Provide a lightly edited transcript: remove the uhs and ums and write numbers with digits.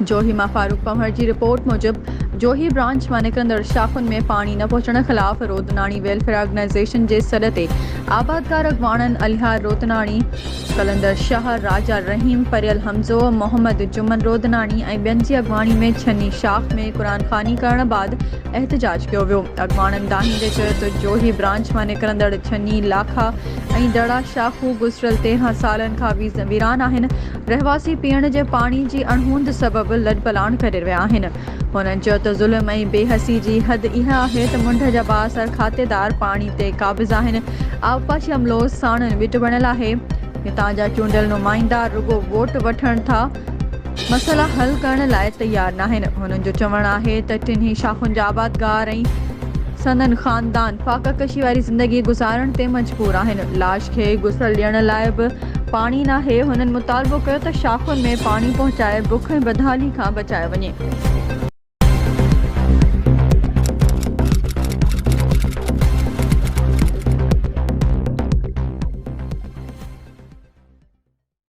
जोही मां फारूक पंवर की रिपोर्ट मुजब जोही ब्रांच मां निकरंदड़ शाखुनि में पानी न पहुचण खिलाफ रोदनाणी वेलफेयर ऑर्गेनाइजेशन के सॾ ते आबादगार अॻवाणनि अलिहार रोदनाणी, कलंदर शाह, राजा रहीम, परियल हमज़ो, मोहम्मद जुमन रोदनाणी ऐं ॿियनि जी अॻवाणी में छन्नी शाख में क़ुरान खानी करण बाद एहतजाज कयो वियो। अॻवाणनि दाहींदे चयो त जोही ब्रांच मां निकरंदड़ छन्नी, लाखा ऐं दड़ा शाखूं गुज़िरियल 13 सालनि खां वीरान आहिनि। रहवासी पीअण जे पाणी जी अणहूंद सबबि लॾपलाण करे रहिया आहिनि। हुननि चयो त ज़ुल्म ऐं बेहसी जी हद इहा आहे त मुंड जा बाअसर खातेदार पाणी ते क़ाबिज़ आहिनि। आबपाशी अमलो साण ॿिट बणियल आहे। हितां जा चूंडियल नुमाइंदा रुगो वोट वठण था, मसइला हल करण लाइ तयार नाहिनि। हुननि जो चवणु आहे त टिन्ही शाखुनि जा आबादगार ऐं संदन ख़ानदान फाक़कशी वारी ज़िंदगी गुज़ारण ते मजबूर आहिनि। लाश खे गुसल ॾियण लाइ बि पाणी नाहे। हुननि मुतालबो कयो त शाखुनि में पाणी पहुचाए बुख ऐं बदहाली खां बचायो वञे।